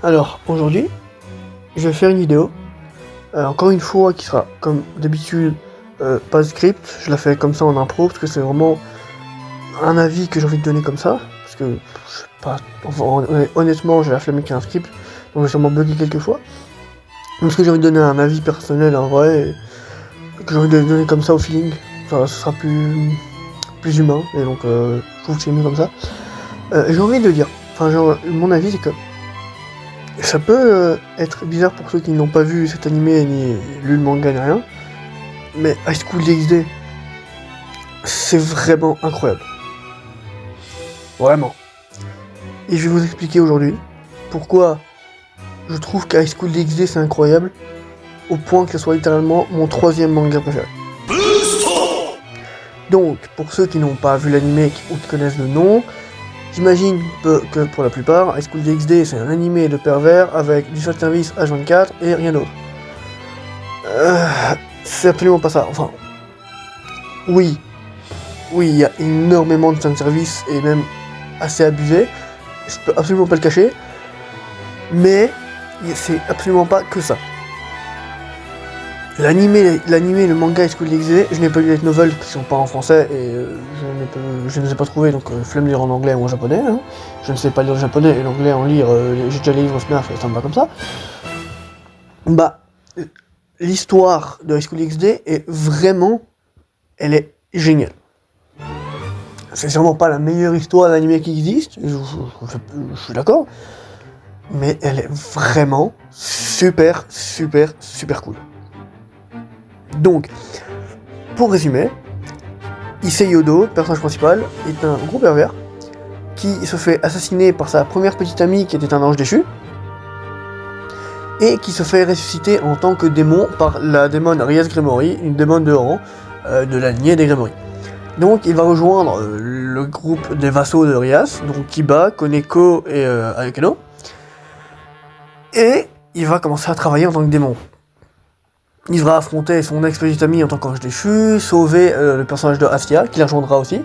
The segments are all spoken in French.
Alors, aujourd'hui, je vais faire une vidéo, encore une fois, qui sera, comme d'habitude, pas de script. Je la fais comme ça en impro, parce que c'est vraiment un avis que j'ai envie de donner comme ça, parce que, je sais pas, enfin, honnêtement, j'ai la flemme d'écrire un script, donc je vais sûrement bugger quelques fois. Parce que j'ai envie de donner un avis personnel, en vrai, et que j'ai envie de donner comme ça au feeling, ça sera plus humain, et donc, je trouve que c'est mieux comme ça. J'ai envie de dire, enfin, mon avis, c'est que ça peut être bizarre pour ceux qui n'ont pas vu cet animé, ni lu le manga, ni rien, mais High School DxD, c'est vraiment incroyable. Vraiment. Et je vais vous expliquer aujourd'hui pourquoi je trouve qu'High School DxD c'est incroyable, au point que ce soit littéralement mon 3e manga préféré. Donc, pour ceux qui n'ont pas vu l'animé ou qui connaissent le nom, j'imagine que pour la plupart, High School DxD c'est un animé de pervers avec du fanservice H24 et rien d'autre. C'est absolument pas ça. Enfin, oui, il y a énormément de fanservice et même assez abusé. Je peux absolument pas le cacher, mais c'est absolument pas que ça. L'animé, le manga High School DxD, je n'ai pas lu les novels qui sont pas en français et je ne les ai pas trouvés, donc flemme de lire en anglais ou en japonais. Hein. Je ne sais pas lire le japonais et l'anglais en lire, j'ai déjà les livres Smurf et ça me va comme ça. Bah, l'histoire de High School DxD est vraiment, elle est géniale. C'est sûrement pas la meilleure histoire d'animé qui existe, je suis d'accord, mais elle est vraiment super cool. Donc, pour résumer, Issei Yodo, personnage principal, est un gros pervers qui se fait assassiner par sa première petite amie qui était un ange déchu, et qui se fait ressusciter en tant que démon par la démone Rias Gremory, une démone de rang de la lignée des Gremory. Donc il va rejoindre le groupe des vassaux de Rias, donc Kiba, Koneko et Ayakeno, et il va commencer à travailler en tant que démon. Il va affronter son ex-petite amie en tant qu'ange déchu, sauver le personnage de Asia, qui la rejoindra aussi.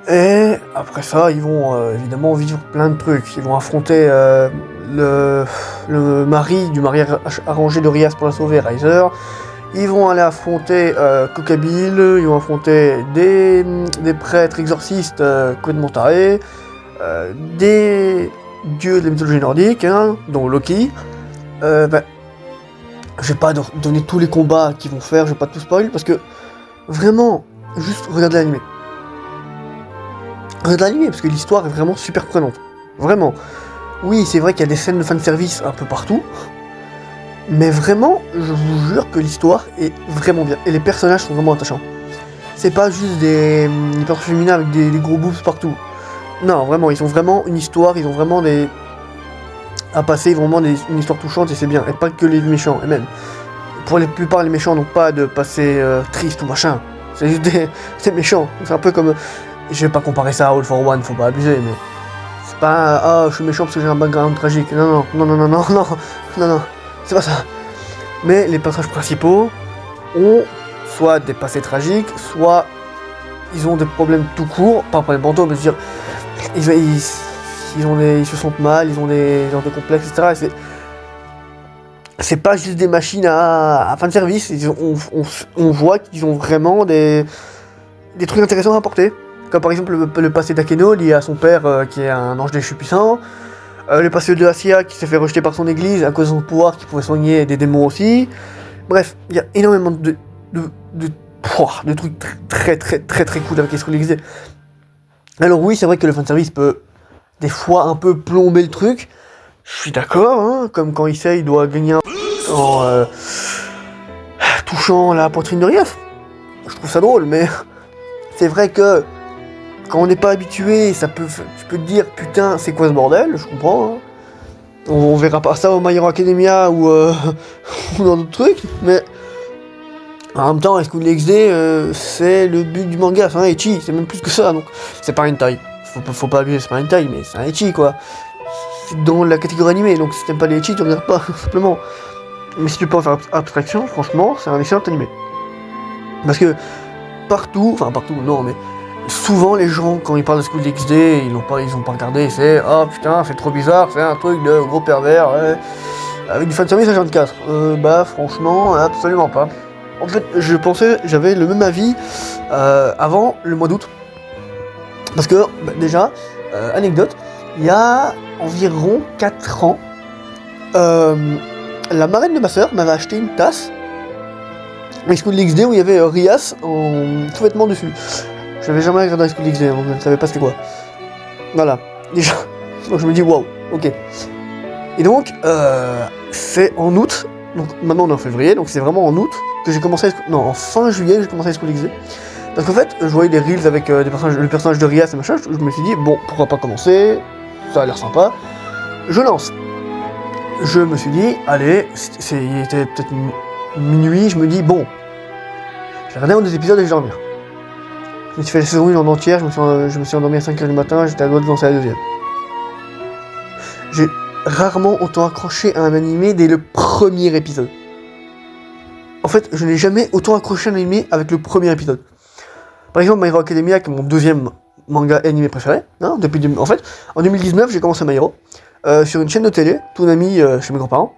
Et après ça, ils vont évidemment vivre plein de trucs. Ils vont affronter le mari du mariage arrangé de Rias pour la sauver, Riser. Ils vont aller affronter Kokabil, ils vont affronter des prêtres exorcistes complètement tarés, des dieux de la mythologie nordique, hein, dont Loki. Je vais pas donner tous les combats qu'ils vont faire, je vais pas tout spoil, parce que vraiment, juste regardez l'animé. Regardez l'animé, parce que l'histoire est vraiment super prenante. Vraiment. Oui, c'est vrai qu'il y a des scènes de fanservice un peu partout, mais vraiment, je vous jure que l'histoire est vraiment bien. Et les personnages sont vraiment attachants. C'est pas juste des personnages féminins avec des gros boobs partout. Non, vraiment, ils ont vraiment une histoire, ils ont vraiment à passer, vraiment une histoire touchante et c'est bien. Et pas que les méchants. Et même, pour la plupart, les méchants n'ont pas de passé triste ou machin. C'est juste des méchants. C'est un peu comme... Je vais pas comparer ça à All for One, faut pas abuser, mais... C'est pas... Ah, je suis méchant parce que j'ai un background tragique. Non, c'est pas ça. Mais les personnages principaux ont soit des passés tragiques, soit ils ont des problèmes tout court, pas problèmes mentaux, mais je veux dire, ils se sentent mal, ils ont des complexes, etc. C'est pas juste des machines à fin de service, on voit qu'ils ont vraiment des trucs intéressants à apporter. Comme par exemple le passé d'Akeno lié à son père qui est un ange déchu puissant. Le passé de Asia qui s'est fait rejeter par son église à cause de son pouvoir qui pouvait soigner des démons aussi. Bref, il y a énormément de trucs très cool avec les School DxD. Alors oui, c'est vrai que le fanservice peut des fois un peu plomber le truc. Je suis d'accord, hein, comme quand Issei doit gagner en touchant la poitrine de Rias. Je trouve ça drôle, mais c'est vrai que quand on n'est pas habitué, tu peux te dire putain, c'est quoi ce bordel, je comprends. Hein. On verra pas ça au My Hero Academia ou dans d'autres trucs, mais en même temps, High School DxD, c'est le but du manga, c'est un ecchi, c'est même plus que ça, donc c'est pas une taille. Faut pas abuser, c'est pas une taille, mais c'est un ecchi quoi. C'est dans la catégorie animée, donc si t'aimes pas les ecchi, tu regardes pas, simplement. Mais si tu peux en faire abstraction, franchement, c'est un excellent animé. Parce que partout, non, mais souvent les gens quand ils parlent de School DxD, ils ont pas regardé, c'est oh putain c'est trop bizarre, c'est un truc de gros pervers, ouais, avec du fanservice à 24. Bah franchement absolument pas. En fait j'avais le même avis avant le mois d'août. Parce que déjà, anecdote, il y a environ 4 ans, la marraine de ma soeur m'avait acheté une tasse avec School DxD où il y avait Rias en sous-vêtements dessus. Je n'avais jamais regardé School DxD, donc je ne savais pas c'était quoi. Voilà, déjà. Donc je me dis waouh, ok. Et donc, c'est en août, donc maintenant on est en février, donc c'est vraiment en août que j'ai commencé en fin juillet j'ai commencé School DxD. Parce qu'en fait, je voyais des reels avec le personnage de Rias et machin, je me suis dit, bon, pourquoi pas commencer, ça a l'air sympa, je lance. Je me suis dit, allez, il était peut-être minuit, je me dis, bon, j'ai regardé un des épisodes et je vais dormir. Je me suis fait la saison 1 en entière, je me suis endormi à 5h du matin, j'étais à deux de lancer la deuxième. J'ai rarement autant accroché à un animé dès le premier épisode. En fait, je n'ai jamais autant accroché à un animé avec le premier épisode. Par exemple, My Hero Academia, qui est mon deuxième manga animé préféré. Hein, en fait, en 2019, j'ai commencé My Hero sur une chaîne de télé, Toonami, chez mes grands-parents.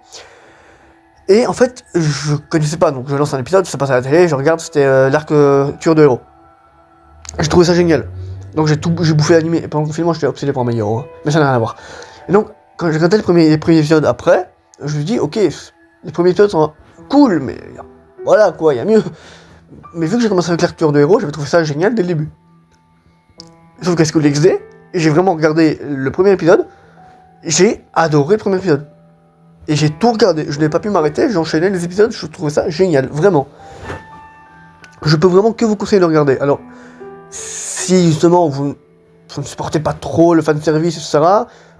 Et en fait, je connaissais pas, donc je lance un épisode, ça passe à la télé, je regarde, c'était l'arc Tueur de héros. J'ai trouvé ça génial. Donc j'ai bouffé l'animé. Et pendant le confinement, j'étais obsédé par My Hero, hein, mais ça n'a rien à voir. Et donc, quand j'ai regardé les premiers épisodes après, je me suis dit, ok, les premiers épisodes sont cool, mais voilà quoi, il y a mieux. Mais vu que j'ai commencé avec l'arc Tueur de héros, j'avais trouvé ça génial dès le début. Sauf qu'à School DxD, j'ai vraiment regardé le premier épisode, j'ai adoré le premier épisode. Et j'ai tout regardé, je n'ai pas pu m'arrêter, j'ai enchaîné les épisodes, je trouvais ça génial, vraiment. Je peux vraiment que vous conseiller de regarder. Alors, si justement vous ne supportez pas trop le fanservice, etc.,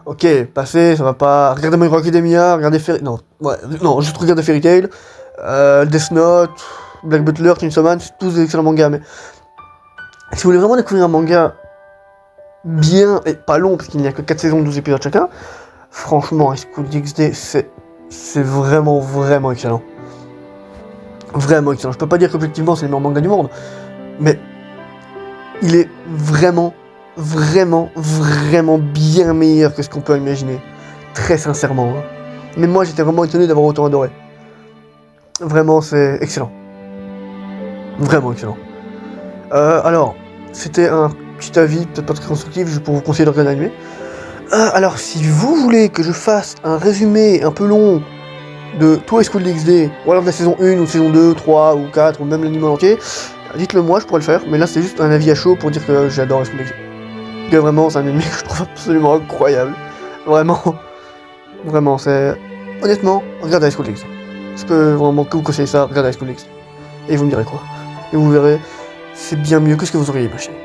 ok, passez, ça va pas. Regardez My Hero Academia, regardez non, juste regardez Fairy Tail, Death Note, Black Butler, Chainsaw Man, c'est tous des excellents mangas, mais si vous voulez vraiment découvrir un manga bien et pas long, parce qu'il n'y a que 4 saisons, 12 épisodes chacun, franchement, School DxD, c'est vraiment, vraiment excellent. Vraiment excellent. Je peux pas dire qu'objectivement c'est le meilleur manga du monde, mais il est vraiment, vraiment, vraiment bien meilleur que ce qu'on peut imaginer. Très sincèrement. Hein. Mais moi j'étais vraiment étonné d'avoir autant adoré. Vraiment, c'est excellent. Vraiment excellent. Alors, c'était un petit avis, peut-être pas très constructif, pour vous conseiller de regarder l'animé. Alors, si vous voulez que je fasse un résumé un peu long de tout School DxD, ou alors de la saison 1, ou saison 2, 3, ou 4, ou même l'anime entier, dites-le moi, je pourrais le faire, mais là c'est juste un avis à chaud pour dire que j'adore School DxD. Que vraiment, c'est un anime que je trouve absolument incroyable. Vraiment, vraiment, c'est... Honnêtement, regardez School DxD. Je peux vraiment que vous conseiller ça, regardez School DxD. Et vous me direz quoi. Et vous verrez, c'est bien mieux que ce que vous auriez imaginé.